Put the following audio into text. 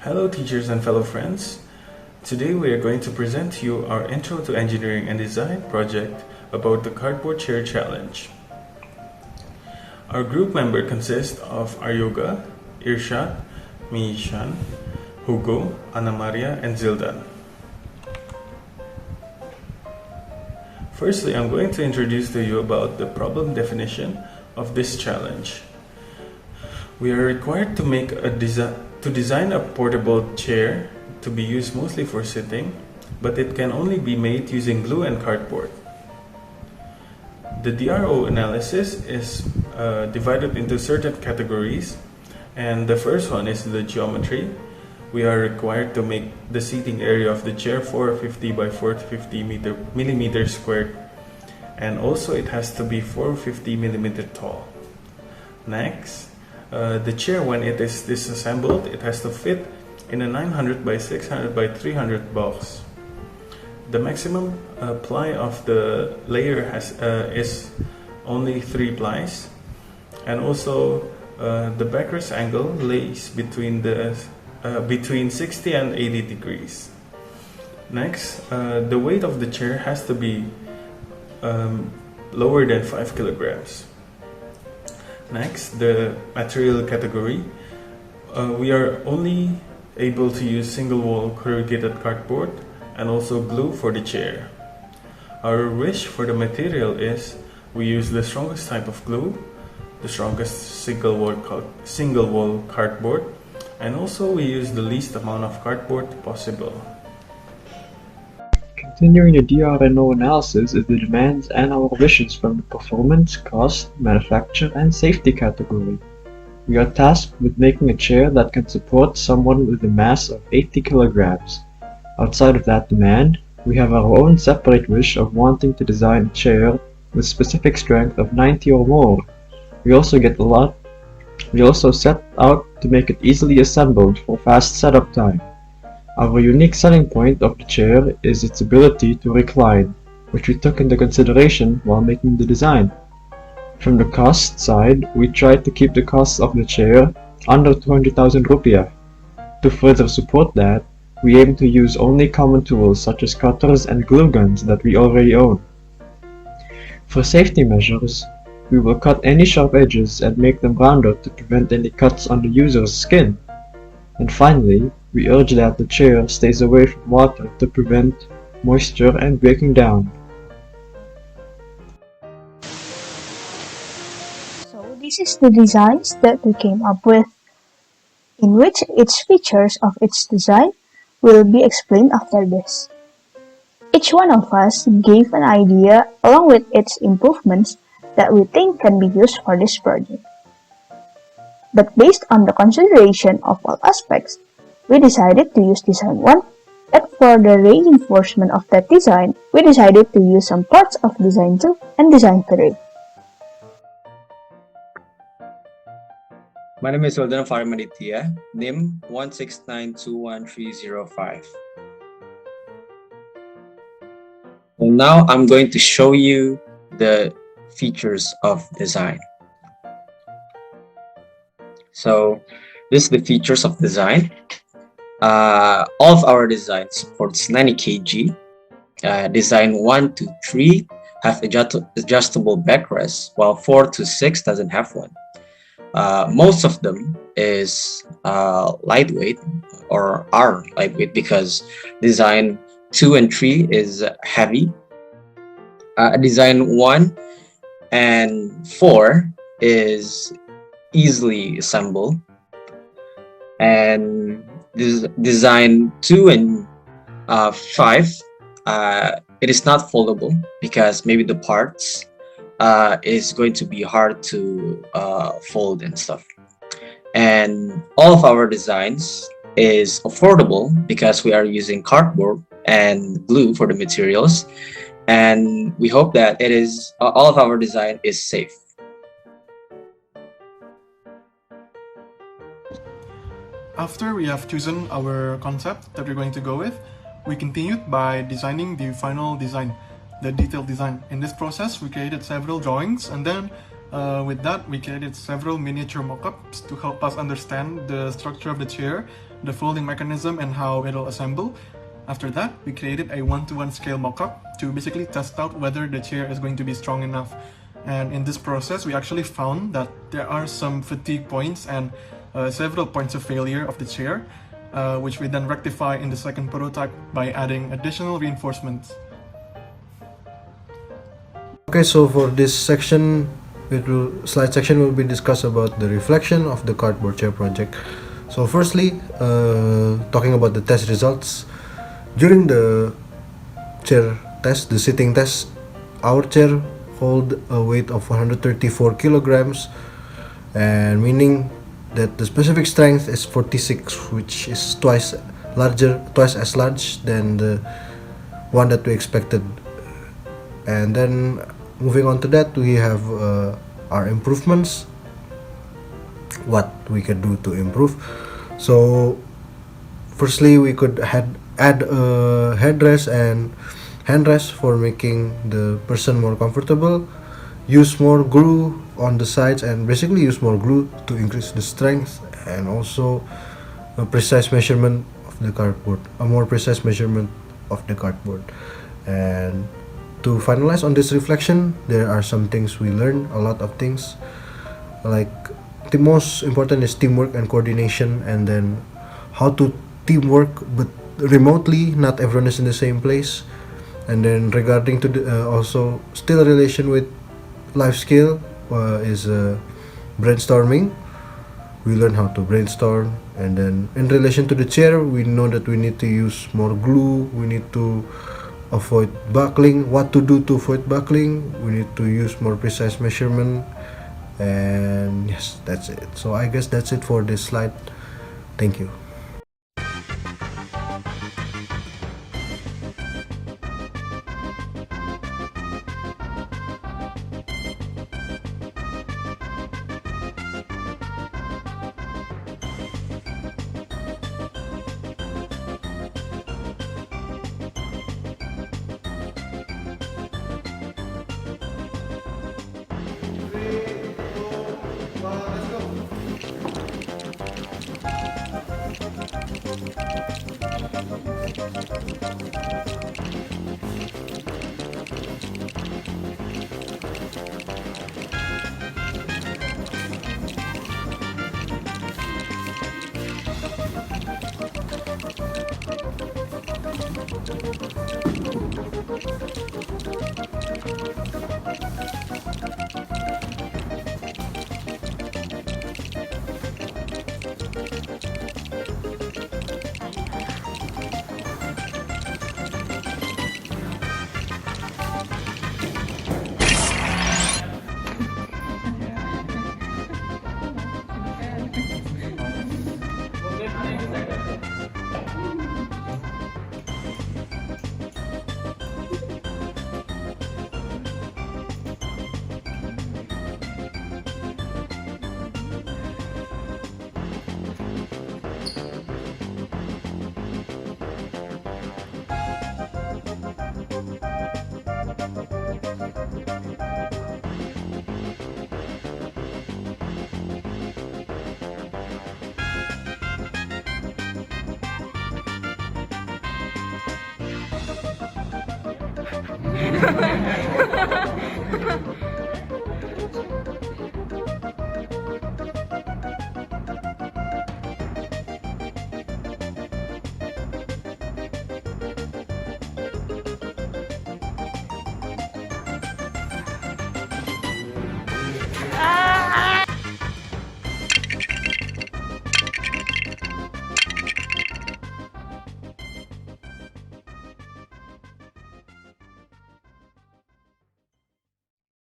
Hello teachers and fellow friends. Today we are going to present to you our Intro to Engineering and Design project about the Cardboard Chair Challenge. Our group member consists of Aryoga, Irsyad, me, Shan, Hugo, Annamaria, and Zieldan. Firstly, I'm going to introduce to you about the problem definition of this challenge. We are required to design a portable chair to be used mostly for sitting, but it can only be made using glue and cardboard. The DRO analysis is divided into certain categories, and the first one is the geometry. We are required to make the seating area of the chair 450 by 450 millimeters squared, and also it has to be 450 millimeter tall. Next, the chair, when it is disassembled, it has to fit in a 900 by 600 by 300 box. The maximum ply of the layer is only 3 plies, and also the backrest angle lays between 60 and 80 degrees. Next, the weight of the chair has to be lower than 5 kilograms. Next, the material category. We are only able to use single wall corrugated cardboard and also glue for the chair. Our wish for the material is we use the strongest type of glue, the strongest single wall cardboard, and also we use the least amount of cardboard possible. Continuing the DRNO analysis is the demands and our wishes from the performance, cost, manufacture, and safety category. We are tasked with making a chair that can support someone with a mass of 80 kilograms. Outside of that demand, we have our own separate wish of wanting to design a chair with specific strength of 90 or more. We also set out to make it easily assembled for fast setup time. Our unique selling point of the chair is its ability to recline, which we took into consideration while making the design. From the cost side, we tried to keep the cost of the chair under 200,000 rupiah. To further support that, we aim to use only common tools such as cutters and glue guns that we already own. For safety measures, we will cut any sharp edges and make them rounder to prevent any cuts on the user's skin. And finally, we urge that the chair stays away from water to prevent moisture and breaking down. So this is the designs that we came up with, in which each features of its design will be explained after this. Each one of us gave an idea along with its improvements that we think can be used for this project. But based on the consideration of all aspects, we decided to use design 1, and for the reinforcement of that design, we decided to use some parts of design 2 and design 3. My name is Zieldan from Maditya, NIM 169211305. Well, now I'm going to show you the features of design. So this is the features of design. All of our designs supports 90 kg. Design 1 to 3 have adjustable backrests, while 4 to 6 doesn't have one. Most of them is lightweight or are lightweight because design 2 and 3 is heavy. Design 1 and 4 is easily assembled, and design 2 and 5 it is not foldable because maybe the parts is going to be hard to fold and stuff. And all of our designs is affordable because we are using cardboard and glue for the materials, and we hope that it is all of our design is safe. After we have chosen our concept that we're going to go with, we continued by designing the final design, the detailed design. In this process, we created several drawings, and then With that, we created several miniature mock-ups to help us understand the structure of the chair, the folding mechanism, and how it'll assemble. After that, we created a 1-to-1 scale mock-up to basically test out whether the chair is going to be strong enough. And in this process, we actually found that there are some fatigue points and several points of failure of the chair, which we then rectify in the second prototype by adding additional reinforcements. Okay, so for this section, slide section will be discussed about the reflection of the cardboard chair project. So firstly, talking about the test results. During the chair test, the sitting test, our chair hold a weight of 134 kilograms, and meaning that the specific strength is 46, which is twice as large than the one that we expected. And then moving on to that, we have our improvements, what we can do to improve. So firstly, we could add a headrest and handrest for making the person more comfortable, use more glue on the sides, and basically use more glue to increase the strength, and also a more precise measurement of the cardboard. And to finalize on this reflection, there are some things we learned, a lot of things, like the most important is teamwork and coordination, and then how to teamwork but remotely, not everyone is in the same place. And then regarding to the, also still a relation with life skill is brainstorming. We learn how to brainstorm. And then in relation to the chair, we know that we need to use more glue, we need to avoid buckling, what to do to avoid buckling, we need to use more precise measurement. And yes, that's it. So I guess that's it for this slide. Thank you.